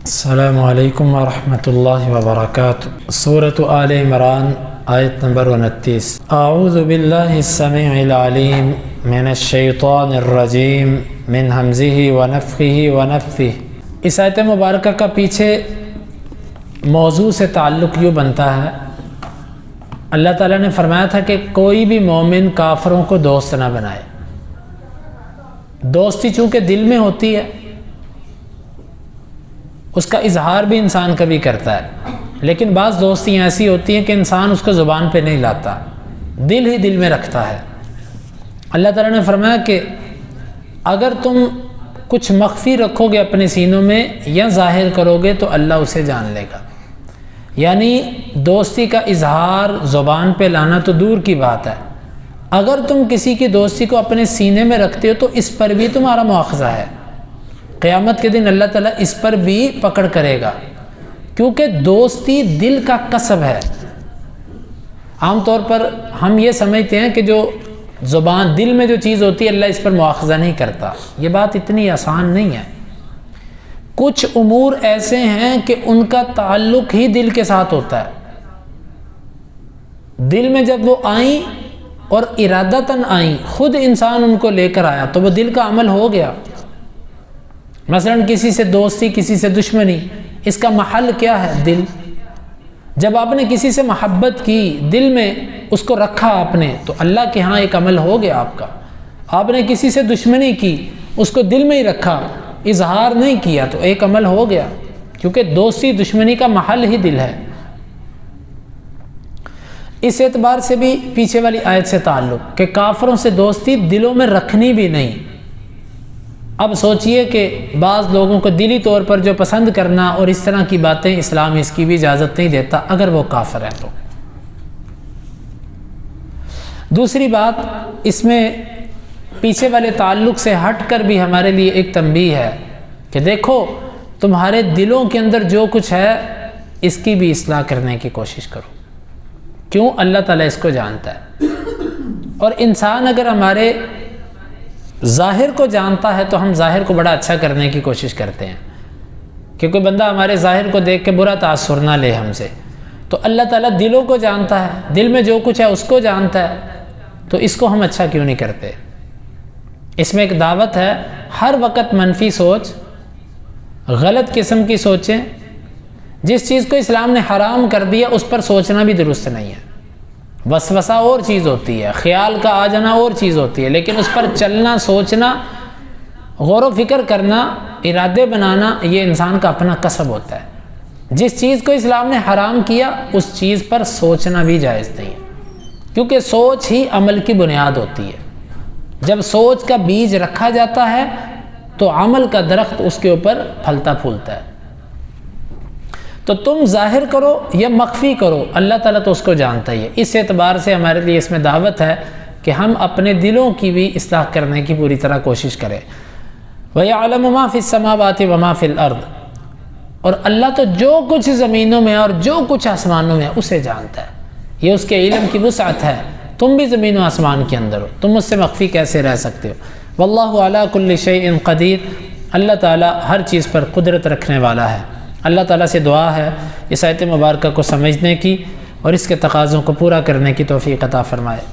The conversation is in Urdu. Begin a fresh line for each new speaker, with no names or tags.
السلام علیکم ورحمۃ اللہ وبرکاتہ۔ سورۃ آل عمران آیت نمبر 29۔ اعوذ باللہ السمیع العلیم من الشیطان الرجیم من ہمزہ ونفخہ ونفثہ۔ اس آیت مبارکہ کا پیچھے موضوع سے تعلق یوں بنتا ہے، اللہ تعالیٰ نے فرمایا تھا کہ کوئی بھی مومن کافروں کو دوست نہ بنائے۔ دوستی چونکہ دل میں ہوتی ہے، اس کا اظہار بھی انسان کبھی کرتا ہے، لیکن بعض دوستیاں ایسی ہوتی ہیں کہ انسان اس کو زبان پہ نہیں لاتا، دل ہی دل میں رکھتا ہے۔ اللہ تعالیٰ نے فرمایا کہ اگر تم کچھ مخفی رکھو گے اپنے سینوں میں یا ظاہر کرو گے تو اللہ اسے جان لے گا۔ یعنی دوستی کا اظہار زبان پہ لانا تو دور کی بات ہے، اگر تم کسی کی دوستی کو اپنے سینے میں رکھتے ہو تو اس پر بھی تمہارا مواخذہ ہے۔ قیامت کے دن اللہ تعالیٰ اس پر بھی پکڑ کرے گا، کیونکہ دوستی دل کا کسب ہے۔ عام طور پر ہم یہ سمجھتے ہیں کہ جو زبان دل میں جو چیز ہوتی ہے اللہ اس پر مواخذہ نہیں کرتا، یہ بات اتنی آسان نہیں ہے۔ کچھ امور ایسے ہیں کہ ان کا تعلق ہی دل کے ساتھ ہوتا ہے، دل میں جب وہ آئیں اور ارادتاً آئیں، خود انسان ان کو لے کر آیا تو وہ دل کا عمل ہو گیا۔ مثلا کسی سے دوستی، کسی سے دشمنی، اس کا محل کیا ہے؟ دل۔ جب آپ نے کسی سے محبت کی، دل میں اس کو رکھا آپ نے، تو اللہ کے ہاں ایک عمل ہو گیا آپ کا۔ آپ نے کسی سے دشمنی کی، اس کو دل میں ہی رکھا، اظہار نہیں کیا، تو ایک عمل ہو گیا، کیونکہ دوستی دشمنی کا محل ہی دل ہے۔ اس اعتبار سے بھی پیچھے والی آیت سے تعلق کہ کافروں سے دوستی دلوں میں رکھنی بھی نہیں۔ اب سوچئے کہ بعض لوگوں کو دلی طور پر جو پسند کرنا اور اس طرح کی باتیں، اسلام اس کی بھی اجازت نہیں دیتا اگر وہ کافر ہیں تو۔ دوسری بات، اس میں پیچھے والے تعلق سے ہٹ کر بھی ہمارے لیے ایک تنبیہ ہے کہ دیکھو تمہارے دلوں کے اندر جو کچھ ہے اس کی بھی اصلاح کرنے کی کوشش کرو۔ کیوں؟ اللہ تعالیٰ اس کو جانتا ہے، اور انسان اگر ہمارے ظاہر کو جانتا ہے تو ہم ظاہر کو بڑا اچھا کرنے کی کوشش کرتے ہیں، کیونکہ بندہ ہمارے ظاہر کو دیکھ کے برا تاثر نہ لے ہم سے۔ تو اللہ تعالیٰ دلوں کو جانتا ہے، دل میں جو کچھ ہے اس کو جانتا ہے، تو اس کو ہم اچھا کیوں نہیں کرتے؟ اس میں ایک دعوت ہے، ہر وقت منفی سوچ، غلط قسم کی سوچیں، جس چیز کو اسلام نے حرام کر دیا اس پر سوچنا بھی درست نہیں ہے۔ وسوسہ اور چیز ہوتی ہے، خیال کا آ جانا اور چیز ہوتی ہے، لیکن اس پر چلنا، سوچنا، غور و فکر کرنا، ارادے بنانا، یہ انسان کا اپنا کسب ہوتا ہے۔ جس چیز کو اسلام نے حرام کیا اس چیز پر سوچنا بھی جائز نہیں ہے، کیونکہ سوچ ہی عمل کی بنیاد ہوتی ہے۔ جب سوچ کا بیج رکھا جاتا ہے تو عمل کا درخت اس کے اوپر پھلتا پھولتا ہے۔ تو تم ظاہر کرو یا مخفی کرو، اللہ تعالیٰ تو اس کو جانتا ہی ہے۔ اس اعتبار سے ہمارے لیے اس میں دعوت ہے کہ ہم اپنے دلوں کی بھی اصلاح کرنے کی پوری طرح کوشش کریں۔ وَيَعْلَمُ مَا فِي السَّمَاوَاتِ وَمَا فِي الْأَرْضِ، اور اللہ تو جو کچھ زمینوں میں اور جو کچھ آسمانوں میں اسے جانتا ہے، یہ اس کے علم کی وسعت ہے۔ تم بھی زمین و آسمان کے اندر ہو، تم اس سے مخفی کیسے رہ سکتے ہو؟ وَاللَّهُ عَلَىٰ كُلِّ شَيْءٍ قَدِيرٌ، اللہ تعالیٰ ہر چیز پر قدرت رکھنے والا ہے۔ اللہ تعالیٰ سے دعا ہے اس آیت مبارکہ کو سمجھنے کی اور اس کے تقاضوں کو پورا کرنے کی توفیق عطا فرمائے۔